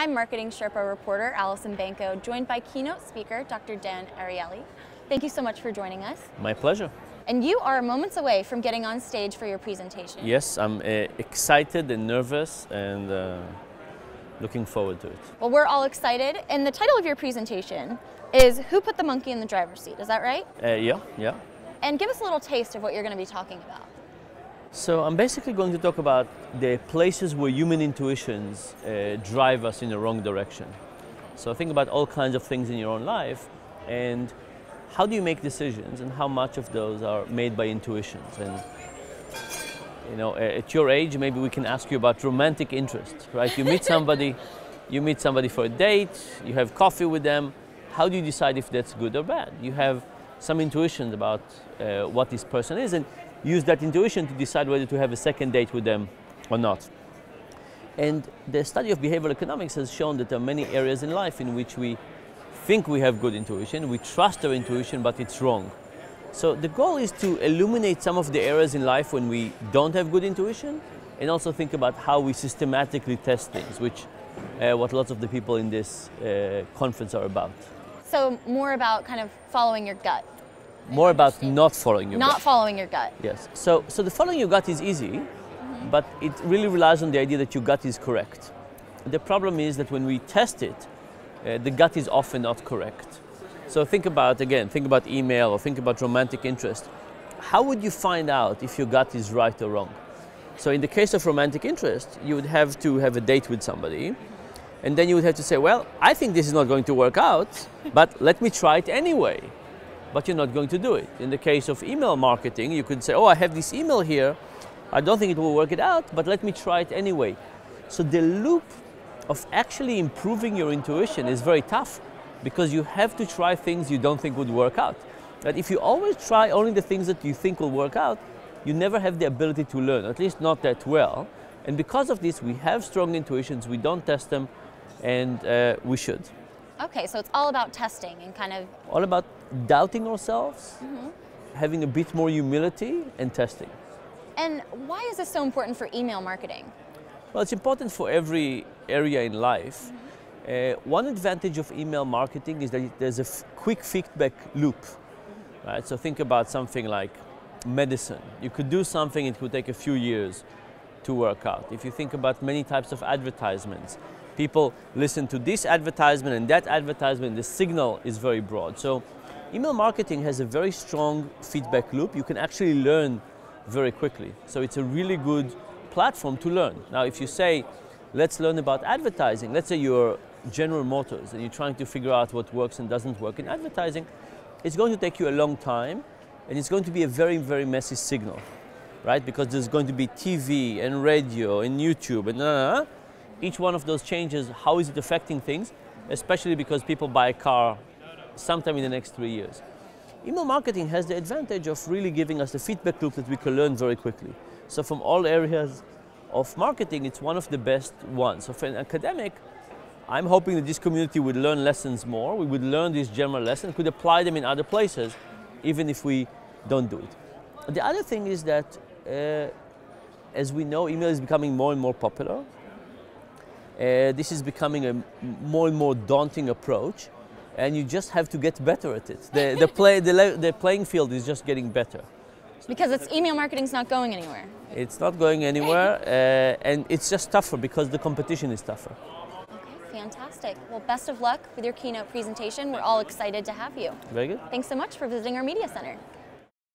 I'm Marketing Sherpa reporter Allison Banco, joined by keynote speaker Dr. Dan Ariely. Thank you so much for joining us. My pleasure. And you are moments away from getting on stage for your presentation. Yes, I'm excited and nervous and looking forward to it. Well, we're all excited. And the title of your presentation is Who Put the Monkey in the Driver's Seat? Is that right? Yeah. And give us a little taste of what you're going to be talking about. So I'm basically going to talk about the places where human intuitions drive us in the wrong direction. So think about all kinds of things in your own life and how do you make decisions and how much of those are made by intuitions. And you know, at your age, maybe we can ask you about romantic interest, right? You meet somebody for a date, you have coffee with them. How do you decide if that's good or bad? You have some intuitions about what this person is and use that intuition to decide whether to have a second date with them or not. And the study of behavioral economics has shown that there are many areas in life in which we think we have good intuition, we trust our intuition, but it's wrong. So the goal is to illuminate some of the areas in life when we don't have good intuition, and also think about how we systematically test things, which what lots of the people in this conference are about. So more about kind of following your gut. More about not following your gut. Not following your gut. Yes. So the following your gut is easy, but it really relies on the idea that your gut is correct. The problem is that when we test it, the gut is often not correct. So think about email or think about romantic interest. How would you find out if your gut is right or wrong? So in the case of romantic interest, you would have to have a date with somebody, and then you would have to say, well, I think this is not going to work out, but let me try it anyway. But you're not going to do it. In the case of email marketing, you could say, oh, I have this email here. I don't think it will work it out, but let me try it anyway. So the loop of actually improving your intuition is very tough because you have to try things you don't think would work out. But if you always try only the things that you think will work out, you never have the ability to learn, at least not that well. And because of this, we have strong intuitions, we don't test them, and we should. Okay, so it's all about testing and kind of... All about doubting ourselves, having a bit more humility, and testing. And why is this so important for email marketing? Well, it's important for every area in life. One advantage of email marketing is that there's a quick feedback loop. Right? So think about something like medicine. You could do something, it could take a few years to work out. If you think about many types of advertisements, people listen to this advertisement and that advertisement, the signal is very broad. So email marketing has a very strong feedback loop. You can actually learn very quickly. So it's a really good platform to learn. Now, if you say, let's learn about advertising, let's say you're General Motors and you're trying to figure out what works and doesn't work in advertising, it's going to take you a long time and it's going to be a very, very messy signal, right? Because there's going to be TV and radio and YouTube and each one of those changes, how is it affecting things, especially because people buy a car sometime in the next 3 years. Email marketing has the advantage of really giving us a feedback loop that we can learn very quickly. So from all areas of marketing, it's one of the best ones. So for an academic, I'm hoping that this community would learn lessons more. We would learn these general lessons, could apply them in other places, even if we don't do it. The other thing is that, as we know, email is becoming more and more popular. This is becoming a more and more daunting approach, and you just have to get better at it. The playing field is just getting better. Because email marketing's not going anywhere. It's not going anywhere, and it's just tougher because the competition is tougher. Okay, fantastic. Well, best of luck with your keynote presentation. We're all excited to have you. Very good. Thanks so much for visiting our media center.